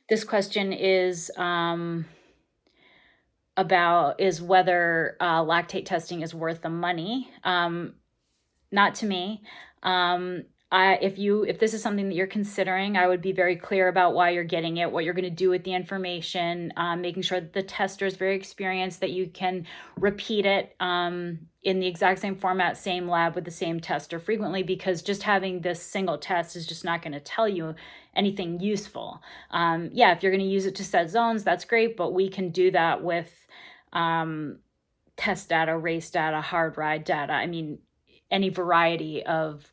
This question is about is whether lactate testing is worth the money. Not to me. Um, if this is something that you're considering, I would be very clear about why you're getting it, what you're going to do with the information, making sure that the tester is very experienced, that you can repeat it in the exact same format, same lab with the same tester frequently, because just having this single test is just not going to tell you anything useful. Yeah, if you're going to use it to set zones, that's great, but we can do that with um, test data, race data, hard ride data. I mean, any variety of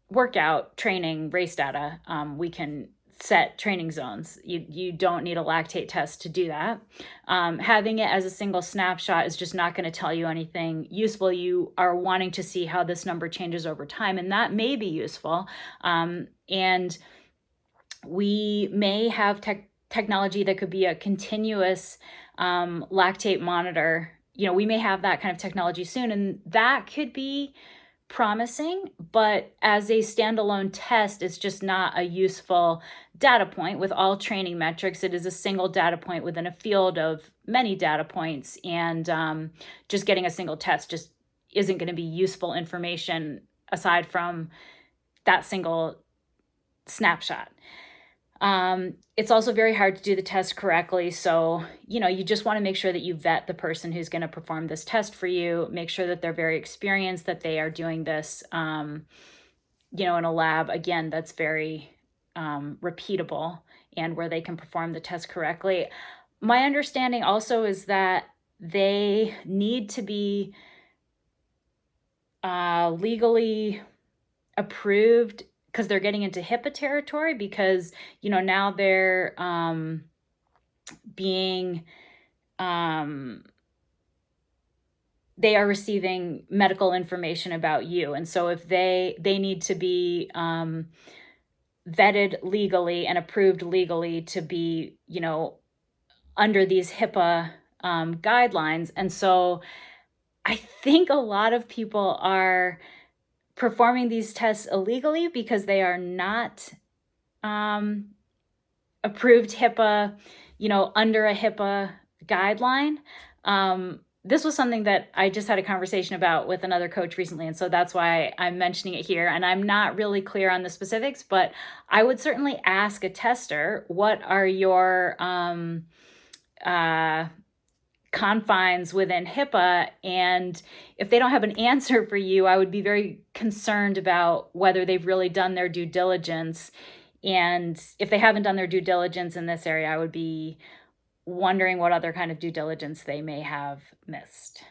workout, training, race data, we can set training zones. You don't need a lactate test to do that. Having it as a single snapshot is just not going to tell you anything useful. You are wanting to see how this number changes over time, and that may be useful. And we may have technology that could be a continuous lactate monitor. We may have that kind of technology soon, and that could be promising, but as a standalone test, it's just not a useful data point. With all training metrics, it is a single data point within a field of many data points, and just getting a single test just isn't going to be useful information aside from that single snapshot. It's also very hard to do the test correctly. So, you just want to make sure that you vet the person who's going to perform this test for you, make sure that they're very experienced, that they are doing this, in a lab, again, that's very repeatable and where they can perform the test correctly. My understanding also is that they need to be legally approved because they're getting into HIPAA territory, because now they're being they are receiving medical information about you, and so if they need to be vetted legally and approved legally to be under these HIPAA guidelines. And so I think a lot of people are performing these tests illegally because they are not approved HIPAA, under a HIPAA guideline. This was something that I just had a conversation about with another coach recently, and so that's why I'm mentioning it here. And I'm not really clear on the specifics, but I would certainly ask a tester, what are your confines within HIPAA? And if they don't have an answer for you, I would be very concerned about whether they've really done their due diligence. And if they haven't done their due diligence in this area, I would be wondering what other kind of due diligence they may have missed.